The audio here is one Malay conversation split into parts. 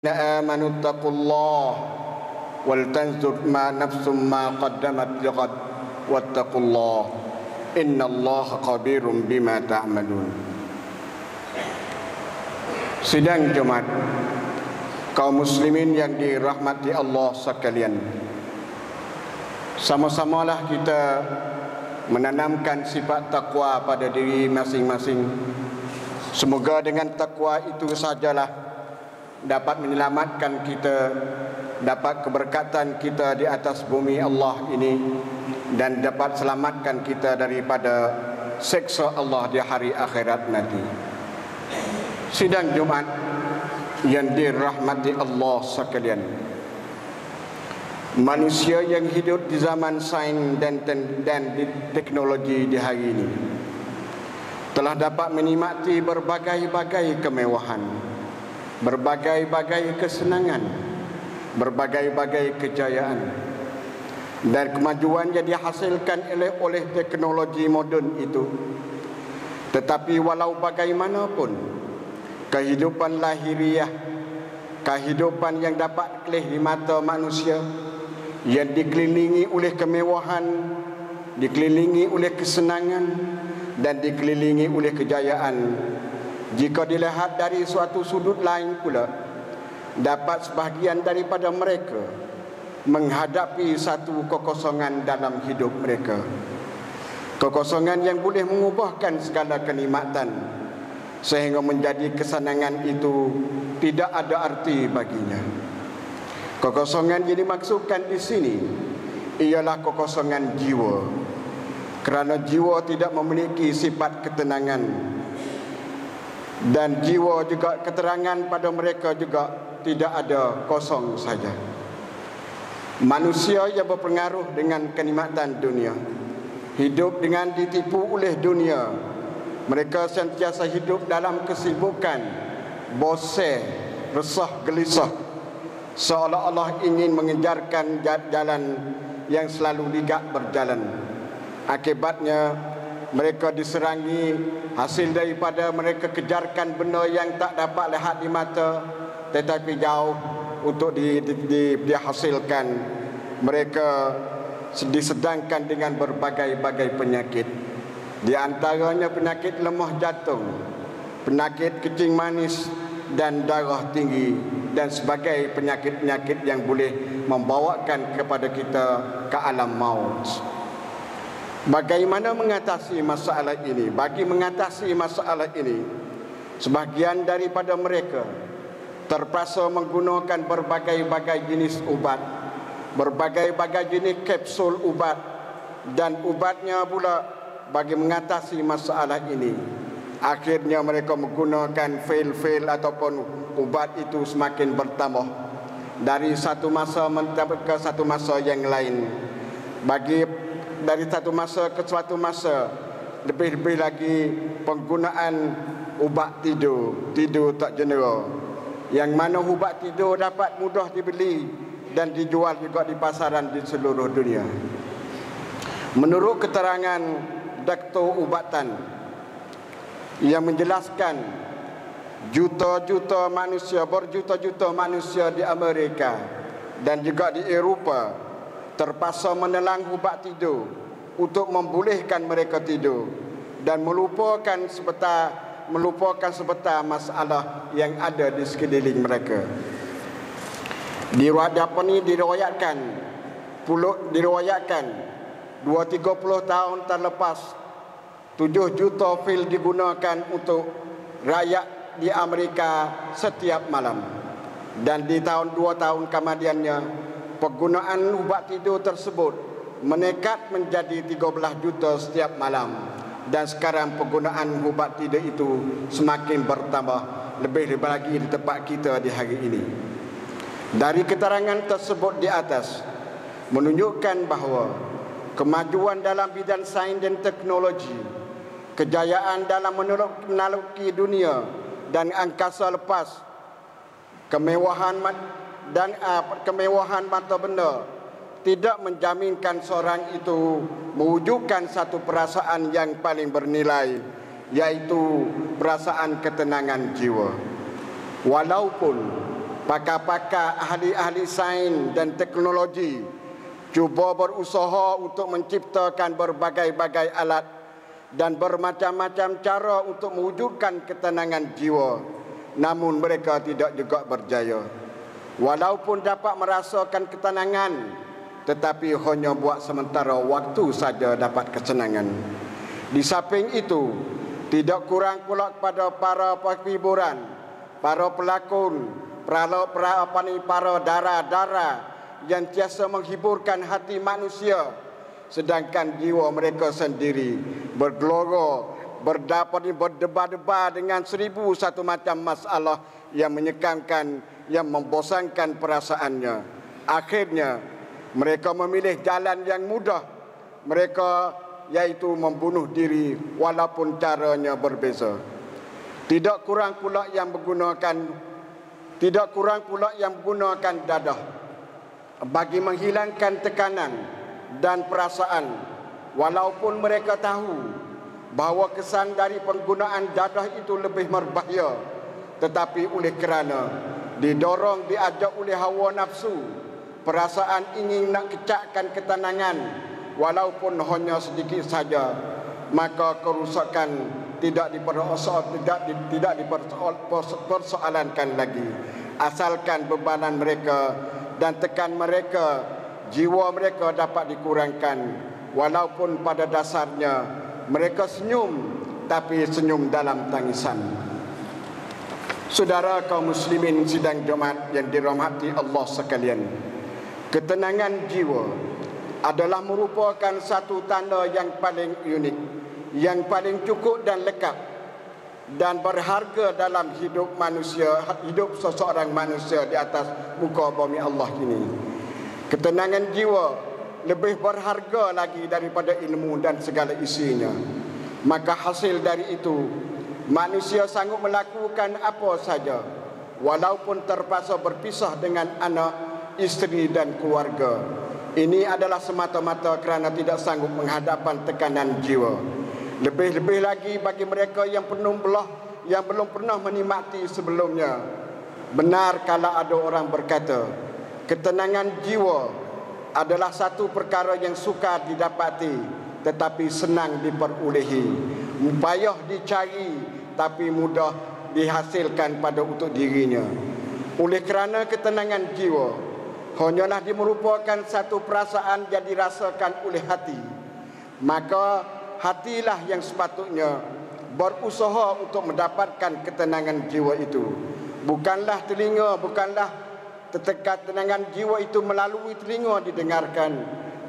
آمنوا اتقوا الله ولتنظر ما نفس ما قدمت لغد واتقوا الله إن الله خبير بما تعملون. Sidang Jumat kaum muslimin yang dirahmati Allah sekalian, sama-samalah kita menanamkan sifat takwa pada diri masing-masing. Semoga dengan takwa itu sajalah dapat menyelamatkan kita, dapat keberkatan kita di atas bumi Allah ini, dan dapat selamatkan kita daripada seksa Allah di hari akhirat nanti. Sidang Jumat yang dirahmati Allah sekalian, manusia yang hidup di zaman sains dan teknologi di hari ini telah dapat menikmati berbagai-bagai kemewahan, berbagai-bagai kesenangan, berbagai-bagai kejayaan dan kemajuan yang dihasilkan oleh teknologi moden itu. Tetapi walau bagaimanapun, kehidupan lahiriah, kehidupan yang dapat kelih di mata manusia, yang dikelilingi oleh kemewahan, dikelilingi oleh kesenangan dan dikelilingi oleh kejayaan, jika dilihat dari suatu sudut lain pula, dapat sebahagian daripada mereka menghadapi satu kekosongan dalam hidup mereka. Kekosongan yang boleh mengubahkan segala kenikmatan, sehingga menjadi kesenangan itu tidak ada arti baginya. Kekosongan yang dimaksudkan di sini ialah kekosongan jiwa, kerana jiwa tidak memiliki sifat ketenangan, dan jiwa juga keterangan pada mereka juga tidak ada, kosong saja. Manusia yang berpengaruh dengan kenikmatan dunia, hidup dengan ditipu oleh dunia. Mereka sentiasa hidup dalam kesibukan, bosan, resah, gelisah, seolah-olah ingin mengejarkan jalan yang selalu ligak berjalan. Akibatnya mereka diserangi, hasil daripada mereka kejarkan benda yang tak dapat lihat di mata tetapi jauh untuk dihasilkan. Mereka disedangkan dengan berbagai-bagai penyakit, di antaranya penyakit lemah jantung, penyakit kencing manis dan darah tinggi, dan sebagai penyakit-penyakit yang boleh membawakan kepada kita ke alam maut. Bagaimana mengatasi masalah ini? Bagi mengatasi masalah ini, sebahagian daripada mereka terpaksa menggunakan berbagai-bagai jenis ubat, berbagai-bagai jenis kapsul ubat, dan ubatnya pula bagi mengatasi masalah ini. Akhirnya mereka menggunakan pil-pil ataupun ubat itu semakin bertambah dari satu masa ke satu masa yang lain. Dari satu masa ke suatu masa, lebih-lebih lagi penggunaan ubat tidur tak jenera, yang mana ubat tidur dapat mudah dibeli dan dijual juga di pasaran di seluruh dunia. Menurut keterangan doktor ubatan yang menjelaskan, berjuta-juta manusia di Amerika dan juga di Eropah terpaksa menelan ubat tidur untuk membolehkan mereka tidur dan melupakan sebentar masalah yang ada di sekeliling mereka. Diriwayatkan 2-30 tahun terlepas, 7 juta pil digunakan untuk rakyat di Amerika setiap malam, dan di 2 tahun kemudiannya penggunaan ubat tidur tersebut meningkat menjadi 13 juta setiap malam, dan sekarang penggunaan ubat tidur itu semakin bertambah, lebih lagi di tempat kita di hari ini. Dari keterangan tersebut di atas menunjukkan bahawa kemajuan dalam bidang sains dan teknologi, kejayaan dalam meneluki dunia dan angkasa lepas, kemewahan mata benda tidak menjaminkan seorang itu mewujudkan satu perasaan yang paling bernilai, yaitu perasaan ketenangan jiwa. Walaupun pakar-pakar ahli-ahli sains dan teknologi cuba berusaha untuk menciptakan berbagai-bagai alat dan bermacam-macam cara untuk mewujudkan ketenangan jiwa, namun mereka tidak juga berjaya. Walaupun dapat merasakan ketenangan, tetapi hanya buat sementara waktu saja dapat kesenangan. Di samping itu, tidak kurang pula kepada para penghiburan, para pelakon, para dara-dara yang tiasa menghiburkan hati manusia, sedangkan jiwa mereka sendiri bergelora, berdebar-debar dengan 1001 macam masalah yang menyekamkan, yang membosankan perasaannya. Akhirnya mereka memilih jalan yang mudah, mereka yaitu membunuh diri walaupun caranya berbeza. Tidak kurang pula yang menggunakan dadah bagi menghilangkan tekanan dan perasaan, walaupun mereka tahu bahawa kesan dari penggunaan dadah itu lebih berbahaya, tetapi oleh kerana didorong, diajak oleh hawa nafsu, perasaan ingin nak kecakkan ketenangan walaupun hanya sedikit saja, maka kerusakan tidak dipersoalankan lagi, asalkan bebanan mereka dan tekan mereka, jiwa mereka dapat dikurangkan. Walaupun pada dasarnya mereka senyum, tapi senyum dalam tangisan. Saudara kaum muslimin sidang Jumaat yang dirahmati Allah sekalian, ketenangan jiwa adalah merupakan satu tanda yang paling unik, yang paling cukup dan lekat dan berharga dalam hidup manusia, hidup seseorang manusia di atas muka bumi Allah ini. Ketenangan jiwa lebih berharga lagi daripada ilmu dan segala isinya. Maka hasil dari itu, manusia sanggup melakukan apa saja, walaupun terpaksa berpisah dengan anak, isteri dan keluarga. Ini adalah semata-mata kerana tidak sanggup menghadapan tekanan jiwa. Lebih-lebih lagi bagi mereka yang belum pernah menikmati sebelumnya. Benar kalau ada orang berkata, ketenangan jiwa adalah satu perkara yang sukar didapati, tetapi senang diperolehi, payah dicari, tapi mudah dihasilkan pada untuk dirinya. Oleh kerana ketenangan jiwa hanyalah merupakan satu perasaan yang dirasakan oleh hati, maka hatilah yang sepatutnya berusaha untuk mendapatkan ketenangan jiwa itu. Bukanlah telinga, bukanlah ketenangan jiwa itu melalui telinga didengarkan,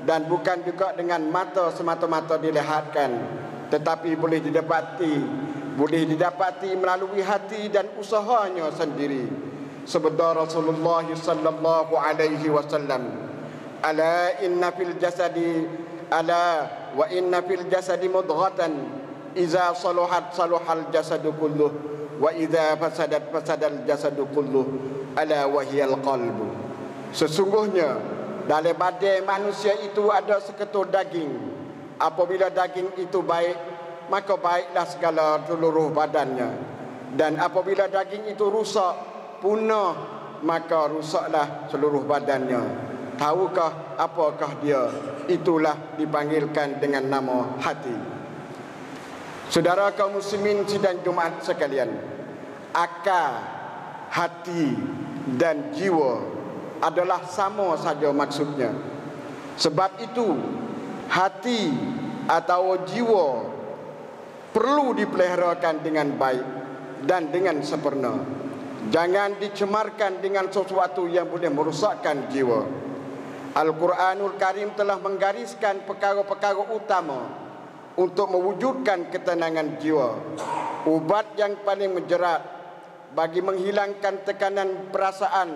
dan bukan juga dengan mata semata-mata dilihatkan, tetapi boleh didapati melalui hati dan usahanya sendiri. Sabda Rasulullah sallallahu alaihi wasallam, ala inna fil jasadi wa inna fil jasadi mudghatan iza saluhat saluhal jasadu kulluh wa iza fasadat fasadal jasadu kulluh ala wahiyal qalbu. Sesungguhnya dalam badan manusia itu ada seketul daging. Apabila daging itu baik, maka baiklah segala seluruh badannya. Dan apabila daging itu rusak, punah, maka rusaklah seluruh badannya. Tahukah apakah dia? Itulah dipanggilkan dengan nama hati. Saudara kaum muslimin sidang Jumaat sekalian, akal, hati dan jiwa adalah sama saja maksudnya. Sebab itu hati atau jiwa perlu dipeliharakan dengan baik dan dengan sempurna. Jangan dicemarkan dengan sesuatu yang boleh merosakkan jiwa. Al-Quranul Karim telah menggariskan perkara-perkara utama untuk mewujudkan ketenangan jiwa. Ubat yang paling menjerat bagi menghilangkan tekanan perasaan,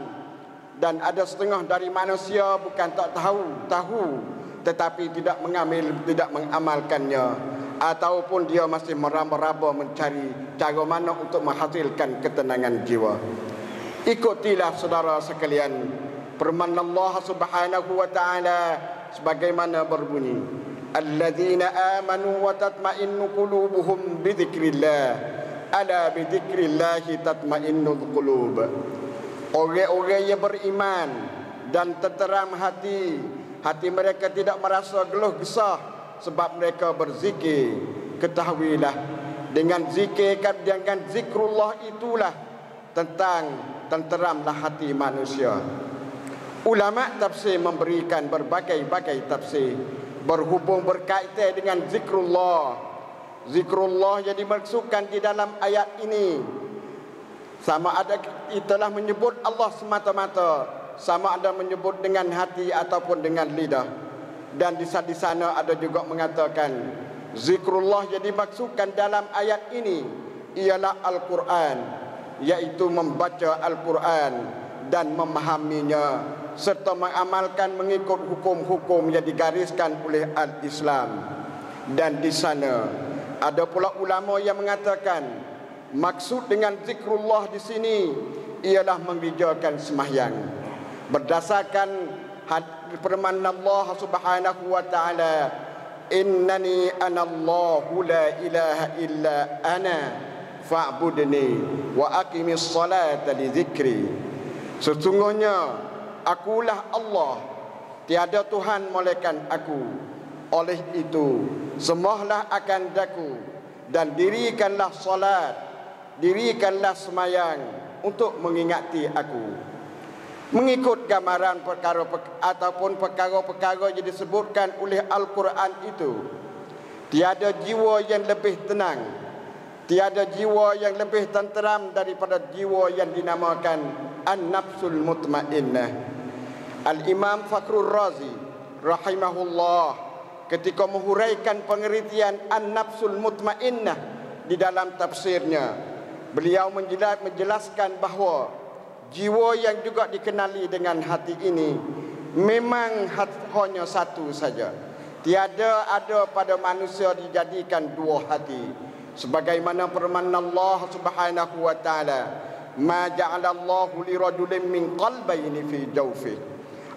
dan ada setengah dari manusia bukan tak tahu tetapi tidak mengamalkannya, ataupun dia masih meraba-raba mencari cara mana untuk menghasilkan ketenangan jiwa. Ikutilah saudara sekalian firman Allah Subhanahu wa taala sebagaimana berbunyi, alladzina amanu wa tatma'innu qulubuhum bidzikrillah ala bidzikrillah tatma'innul qulub. Orang-orang yang beriman dan tenteram hati, hati mereka tidak merasa geluh gesah sebab mereka berzikir. Ketahuilah, dengan zikir, dengan zikrullah itulah tenteramlah hati manusia. Ulama tafsir memberikan berbagai-bagai tafsir berhubung berkaitan dengan zikrullah. Zikrullah yang dimaksudkan di dalam ayat ini sama ada itulah menyebut Allah semata-mata, sama ada menyebut dengan hati ataupun dengan lidah. Dan di sana ada juga mengatakan zikrullah yang dimaksudkan dalam ayat ini ialah Al-Quran, iaitu membaca Al-Quran dan memahaminya serta mengamalkan mengikut hukum-hukum yang digariskan oleh Al-Islam. Dan di sana ada pula ulama yang mengatakan maksud dengan zikrullah di sini ialah mengerjakan sembahyang berdasarkan firman Allah Subhanahu wa taala, innani anallahu la ilaha illa ana fa'budni wa aqimis salata li dzikri. Sesungguhnya akulah Allah, tiada Tuhan melainkan aku. Oleh itu sembahlah akan Aku dan dirikanlah salat, dirikanlah sembahyang untuk mengingati aku. Mengikut gambaran perkara ataupun perkara-perkara yang disebutkan oleh Al-Quran itu, tiada jiwa yang lebih tenang, tiada jiwa yang lebih tenteram daripada jiwa yang dinamakan An-Nafsul Mutmainnah. Al-Imam Fakhrur Razi rahimahullah ketika menghuraikan pengertian An-Nafsul Mutmainnah di dalam tafsirnya, beliau menjelaskan bahawa jiwa yang juga dikenali dengan hati ini memang hanya satu saja. Tiada ada pada manusia dijadikan dua hati. Sebagaimana firman Allah Subhanahu wa taala, "Ma ja'alallahu lirajulin min qalbayni fi jawfihi."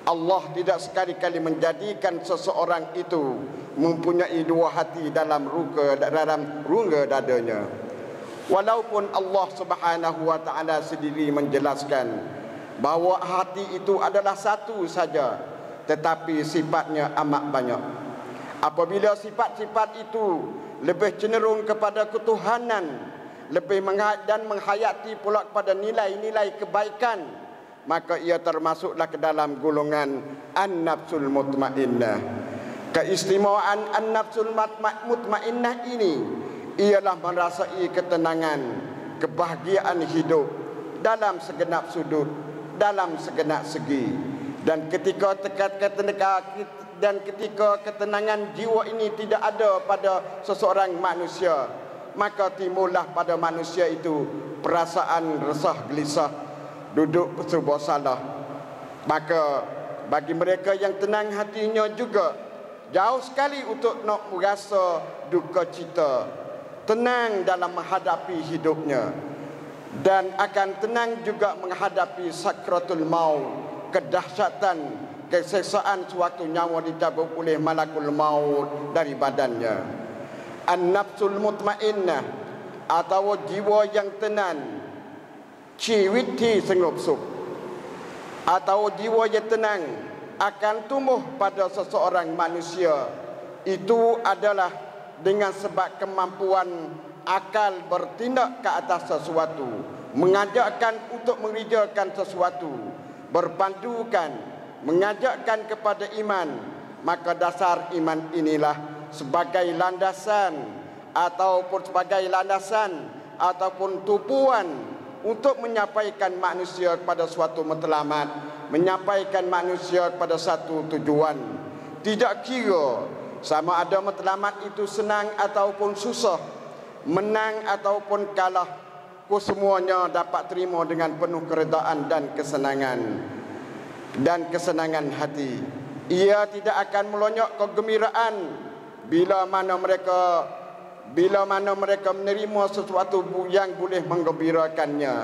Allah tidak sekali-kali menjadikan seseorang itu mempunyai dua hati dalam rongga dadanya. Walaupun Allah Subhanahu wa taala sendiri menjelaskan bahawa hati itu adalah satu saja, tetapi sifatnya amat banyak. Apabila sifat-sifat itu lebih cenderung kepada ketuhanan, lebih dan menghayati pula kepada nilai-nilai kebaikan, maka ia termasuklah ke dalam golongan An-Nafsul Mutmainnah. Keistimewaan An-Nafsul Mutmainnah ini ialah merasai ketenangan, kebahagiaan hidup dalam segenap sudut, dalam segenap segi. Dan ketika ketenangan jiwa ini tidak ada pada seseorang manusia, maka timbullah pada manusia itu perasaan resah gelisah, duduk serba salah. Maka bagi mereka yang tenang hatinya juga jauh sekali untuk nak merasa duka cita, tenang dalam menghadapi hidupnya, dan akan tenang juga menghadapi sakratul maut, kedahsyatan, keseksaan suatu nyawa dicabut oleh malakul maut dari badannya. An-Nafsul Mutmainnah atau jiwa yang tenang, ciwiti sengupsup, atau jiwa yang tenang akan tumbuh pada seseorang manusia. Itu adalah dengan sebab kemampuan akal bertindak ke atas sesuatu, mengajakkan untuk mengerjakan sesuatu, berpandukan, mengajakkan kepada iman. Maka dasar iman inilah sebagai landasan ataupun tupuan untuk menyampaikan manusia kepada suatu matlamat, menyampaikan manusia kepada satu tujuan. Tidak kira sama ada matlamat itu senang ataupun susah, menang ataupun kalah, kesemuanya dapat terima dengan penuh keredaan dan kesenangan hati. Ia tidak akan melonjak kegembiraan bila mana mereka menerima sesuatu yang boleh menggembirakannya.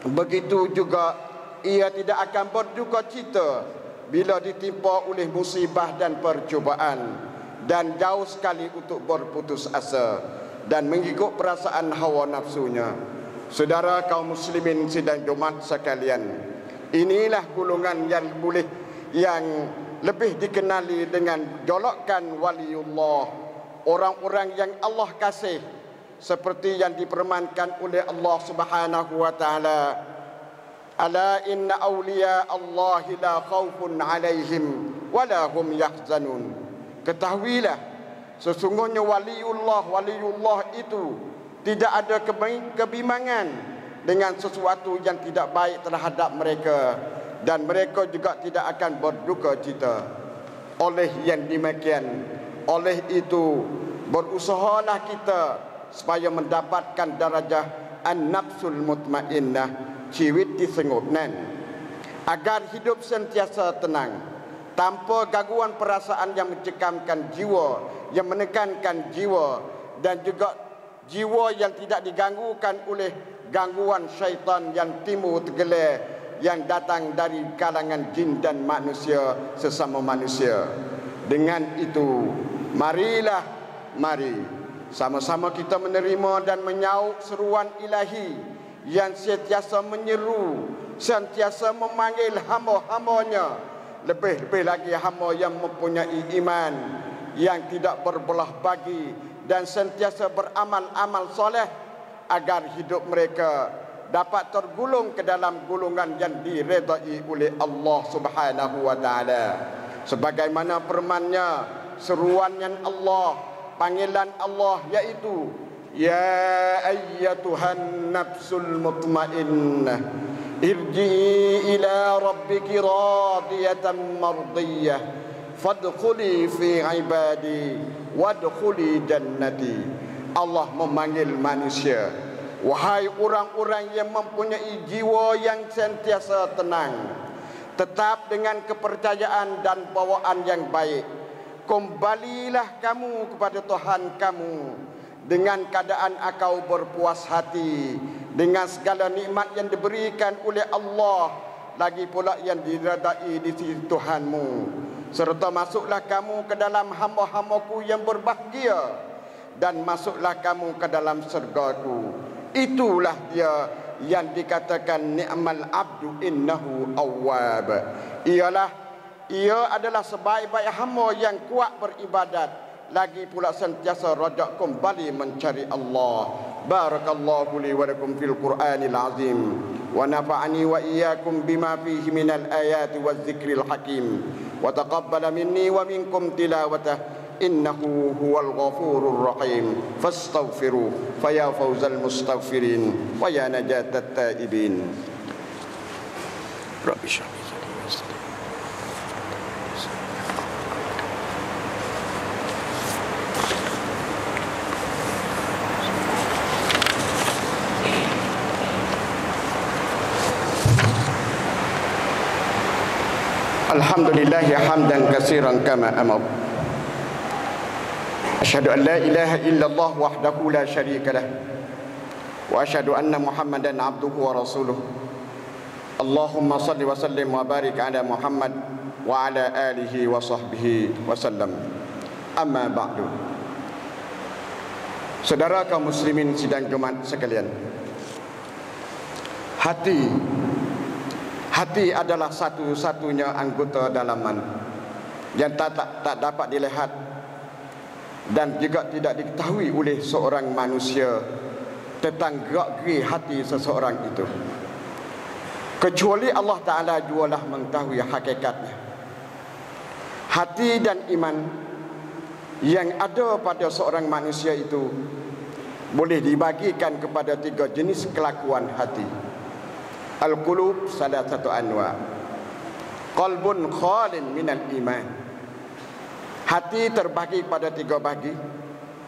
Begitu juga ia tidak akan berduka cita bila ditimpa oleh musibah dan percubaan, dan jauh sekali untuk berputus asa dan mengikut perasaan hawa nafsunya. Saudara kaum muslimin sidang Jumat sekalian, Inilah golongan yang lebih dikenali dengan jolokan waliullah, orang-orang yang Allah kasih, seperti yang dipermankan oleh Allah Subhanahu wa taala. Ala inna awliya Allahi la khawfun alaihim wa la hum yahzanun. Ketahuilah, sesungguhnya waliullah itu tidak ada kebimbangan dengan sesuatu yang tidak baik terhadap mereka, dan mereka juga tidak akan berduka cita. Oleh yang demikian, oleh itu berusahalah kita supaya mendapatkan darajah an-nafsul mutmainnah, jiwit disengupnan, agar hidup sentiasa tenang, tanpa gangguan perasaan yang mencekamkan jiwa, yang menekankan jiwa, dan juga jiwa yang tidak diganggukan oleh gangguan syaitan yang timbul tergelar, yang datang dari kalangan jin dan manusia sesama manusia. Dengan itu, mari sama-sama kita menerima dan menyauk seruan ilahi yang sentiasa menyeru, sentiasa memanggil hamba-hambanya, lebih-lebih lagi hamba yang mempunyai iman, yang tidak berbelah bagi dan sentiasa beramal-amal soleh, agar hidup mereka dapat tergolong ke dalam golongan yang diredai oleh Allah Subhanahu wa taala. Sebagaimana firman-Nya, seruannya Allah, panggilan Allah, yaitu ya ayyatuhan nafsul mutmainnah irji'i ila rabbiki radiyatan mardiyah fadkhuli fi ibadi wadkhuli jannati. Allah memanggil manusia, wahai orang-orang yang mempunyai jiwa yang sentiasa tenang, tetap dengan kepercayaan dan bawaan yang baik, kembalilah kamu kepada Tuhan kamu dengan keadaan engkau berpuas hati dengan segala nikmat yang diberikan oleh Allah, lagi pula yang diredai di sisi Tuhanmu, serta masuklah kamu ke dalam hamba-hambaku yang berbahagia, dan masuklah kamu ke dalam syurgaku. Itulah dia yang dikatakan ni'mal abdu innahu awwab. Ia adalah sebaik-baik hamba yang kuat beribadat, lagi pula sentiasa rajak kembali mencari Allah. Barakallahu li wa lakum fil Qur'anil azim, wa nafa'ani wa iyyakum bima fihi minal ayati waz zikril hakim, wa taqabbala minni wa minkum tilawatah, innahu huwal ghafurur rahim. Fastaghfiruh fa ya fawzal mustaghfirin wa ya najatat taibin. Rabbi shrah li sadri wa yassir li amri. Alhamdulillah hamdan katsiran kama amar. Asyhadu an la ilaha illallah wahdahu la syarika lah, wa asyhadu anna Muhammadan abduhu wa rasuluh. Allahumma salli wa sallim wa barik ala Muhammad wa ala alihi wa sahbihi wa sallam. Amma ba'du. Saudara kaum muslimin sidang Jumat sekalian, hati adalah satu-satunya anggota dalaman yang tak dapat dilihat dan juga tidak diketahui oleh seorang manusia tentang gerak-geri hati seseorang itu, kecuali Allah Ta'ala jualah mengetahui hakikatnya. Hati dan iman yang ada pada seorang manusia itu boleh dibagikan kepada 3 jenis kelakuan hati. Al-qulub salah satu anwa, qalbun khalin minal iman. Hati terbagi pada 3 bagi.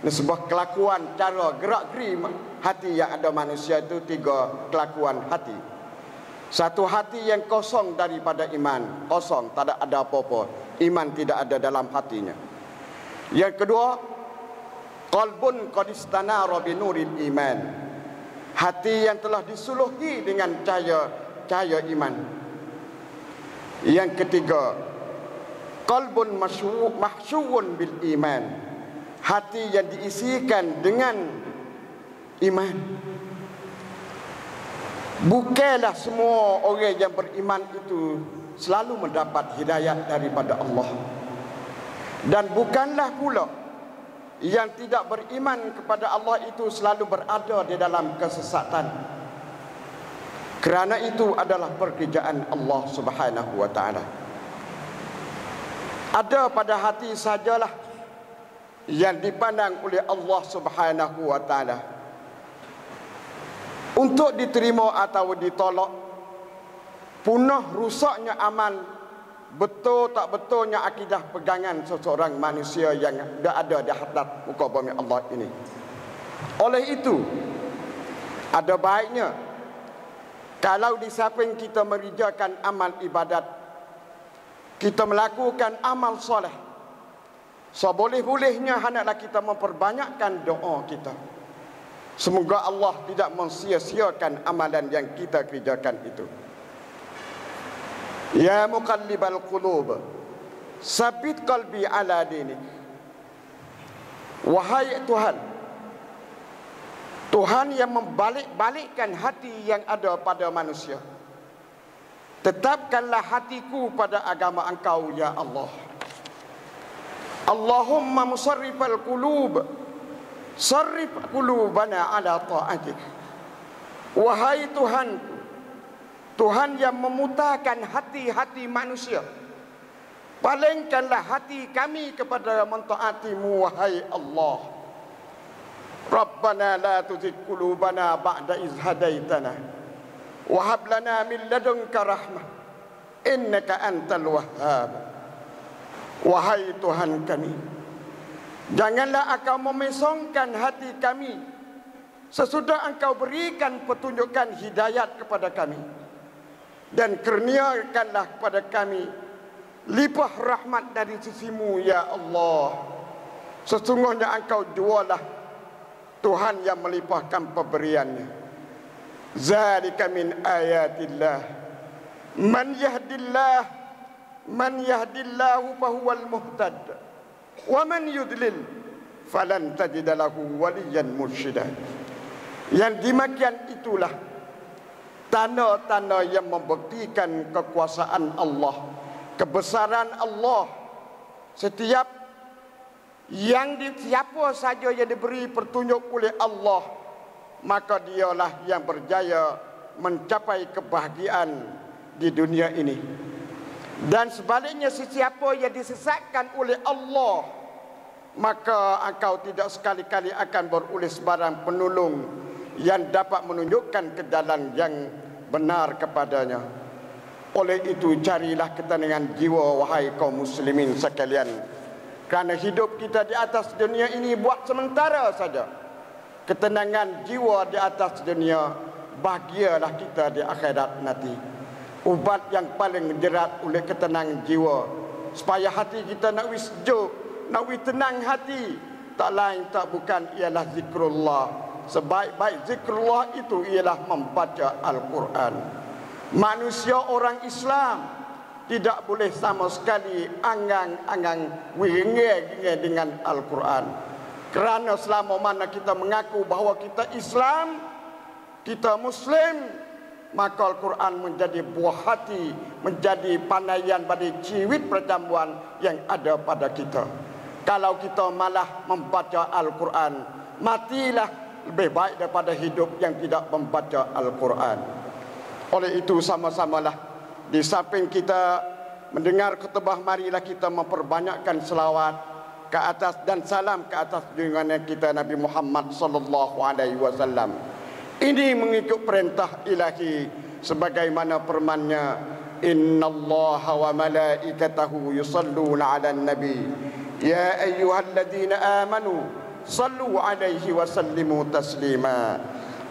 Sebuah kelakuan, cara gerak-geri hati yang ada manusia itu 3 kelakuan hati. Satu hati yang kosong daripada iman, kosong, tak ada apa-apa, iman tidak ada dalam hatinya. Yang kedua, qalbun qad istanara bi nuril iman, hati yang telah disuluhi dengan cahaya iman. Yang ketiga, qalbun mahsyuun bil iman, hati yang diisikan dengan iman. Bukanlah semua orang yang beriman itu selalu mendapat hidayat daripada Allah. Dan bukanlah pula yang tidak beriman kepada Allah itu selalu berada di dalam kesesatan. Kerana itu adalah pekerjaan Allah Subhanahu wa taala. Ada pada hati sajalah yang dipandang oleh Allah Subhanahu wa taala untuk diterima atau ditolak. Punah rusaknya amal, betul tak betulnya akidah pegangan seseorang manusia yang ada di atas muka bumi Allah ini. Oleh itu, ada baiknya kalau di samping kita mengerjakan amal ibadat, kita melakukan amal soleh, seboleh-bolehnya hendaklah kita memperbanyakkan doa kita. Semoga Allah tidak mensia-siakan amalan yang kita kerjakan itu. Ya muqallibal qulub, sabit qalbi ala dinik. Wahai Tuhan, Tuhan yang membalik-balikkan hati yang ada pada manusia, tetapkanlah hatiku pada agama Engkau ya Allah. Allahumma musarrifal qulub, sarrif qulubana ala ta'atik. Wahai Tuhan, Tuhan yang memutarkan hati-hati manusia, palingkanlah hati kami kepada mentaati-Mu wahai Allah. Rabbana la tuzigh qulubana ba'da iz hadaitana wa hab lana min ladunka rahmah innaka antal wahhab. Wahai Tuhan kami, janganlah Engkau memesongkan hati kami sesudah Engkau berikan petunjukan hidayat kepada kami, dan kurniakanlah kepada kami limpah rahmat dari sisi-Mu ya Allah. Sesungguhnya Engkau jualah Tuhan yang melimpahkan pemberiannya. Zalika min ayatillah, man yahdillahu fahuwal muhtad wa man yudlil falan tajida lahu waliyan mursyida. Yang demikian itulah tanda-tanda yang membuktikan kekuasaan Allah, kebesaran Allah. Siapa saja yang diberi petunjuk oleh Allah, maka dialah yang berjaya mencapai kebahagiaan di dunia ini. Dan sebaliknya, sesiapa yang disesatkan oleh Allah, maka engkau tidak sekali-kali akan beroleh sebarang penolong yang dapat menunjukkan ke jalan yang benar kepadanya. Oleh itu, carilah ketenangan jiwa wahai kaum muslimin sekalian, kerana hidup kita di atas dunia ini buat sementara saja. Ketenangan jiwa di atas dunia, bahagialah kita di akhirat nanti. Ubat yang paling menjerat oleh ketenangan jiwa, supaya hati kita nak wis sejuk, nak wis tenang hati, tak lain tak bukan ialah zikrullah. Sebaik-baik zikrullah itu ialah membaca Al-Quran. Manusia orang Islam tidak boleh sama sekali angang-angang wengeng dengan Al-Quran. Kerana selama mana kita mengaku bahawa kita Islam, kita Muslim, maka Al-Quran menjadi buah hati, menjadi panaian bagi jiwit perjamuan yang ada pada kita. Kalau kita malah membaca Al-Quran, matilah lebih baik daripada hidup yang tidak membaca Al-Quran. Oleh itu, sama-samalah di samping kita mendengar khutbah, marilah kita memperbanyakkan selawat ke atas dan salam ke atas junjungan kita Nabi Muhammad sallallahu alaihi wasallam. Ini mengikut perintah ilahi sebagaimana firman-Nya, innallaha wa malaikatahu yusalluna 'alan nabi ya ayyuhalladzina amanu sallu 'alaihi wa sallimu taslima.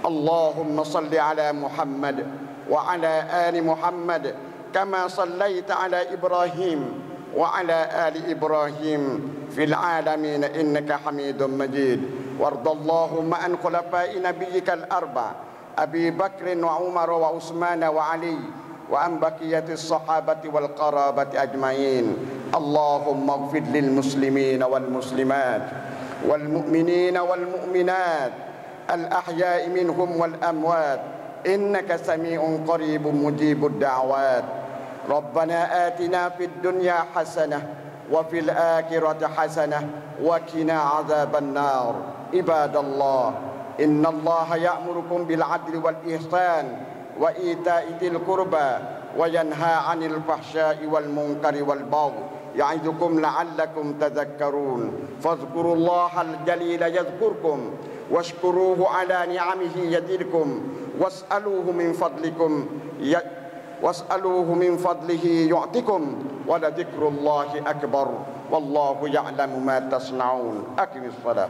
Allahumma salli 'ala Muhammad wa 'ala ali Muhammad kama sallaita 'ala Ibrahim wa 'ala ali Ibrahim fil 'alamin innaka Hamidum Majid. Wardallahumma an khulafa'i nabiyyikal arba' Abi Bakr wa Umar wa Utsman wa Ali wa an baqiyatis sahabati wal qarabati ajmain. Allahumma ighfir lil muslimin wal muslimat wal mu'minin wal mu'minat al ahya'i minhum wal amwat إنك سميع قريب مجيب الدعوات ربنا آتنا في الدنيا حسنة وفي الآخرة حسنة وقنا عذاب النار عباد الله إن الله يأمركم بالعدل والإحسان وإيتاء ذي القربى وينهى عن الفحشاء والمنكر والبغي يعظكم لعلكم تذكرون فاذكروا الله الجليل يذكركم واشكروه على نعمه يزدكم واسألوه من فضله يعطكم ولذكر الله أكبر والله يعلم ما تصنعون أقم الصلاة